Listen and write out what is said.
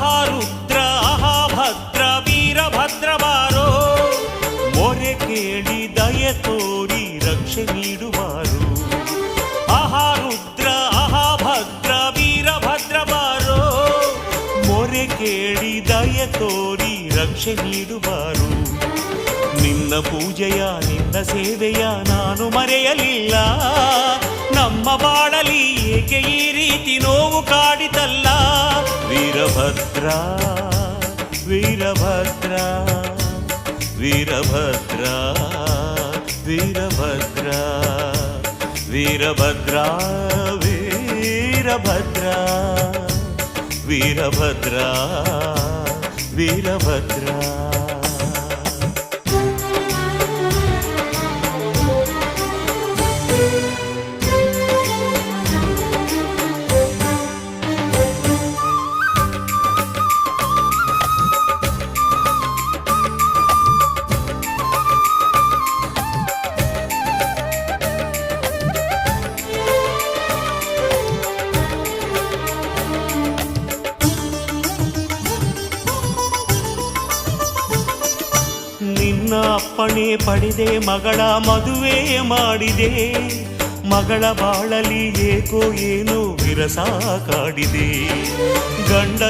ಆಹಾರುದ್ರ ಅಹಾಭದ್ರ ವೀರಭದ್ರ ಬಾರೋ, ಮೊರೆ ಕೇಳಿ ದಯೆ ತೋರಿ ರಕ್ಷೆ ನೀಡುವಾರು. ಆಹಾರುದ್ರ ಅಹಾಭದ್ರ ವೀರಭದ್ರ ಬಾರೋ, ಮೊರೆ ಕೇಳಿ ದಯೆ ತೋರಿ ರಕ್ಷೆ ನೀಡುವಾರು. ನಿನ್ನ ಪೂಜೆಯ ನಿನ್ನ ಸೇವೆಯ ನಾನು ಮರೆಯಲಿಲ್ಲ. ನಮ್ಮ ಬಾಳಲಿ ಏಕೆ ಈ ರೀತಿ ನೋವು ಕಾಡಿತಲ್ಲ. ವೀರಭದ್ರ ವೀರಭದ್ರ ವೀರಭದ್ರ ವೀರಭದ್ರ ವೀರಭದ್ರ ವೀರಭದ್ರ ವೀರಭದ್ರ ವೀರಭದ್ರ. ನಿನ್ನ ಅಪ್ಪಣೆ ಪಡೆದೆ ಮಗಳ ಮದುವೆ ಮಾಡಿದೆ. ಮಗಳ ಬಾಳಲಿ ಏಕೋ ಏನೋ ವಿರಸ ಕಾಡಿದೆ. ಗಂಡ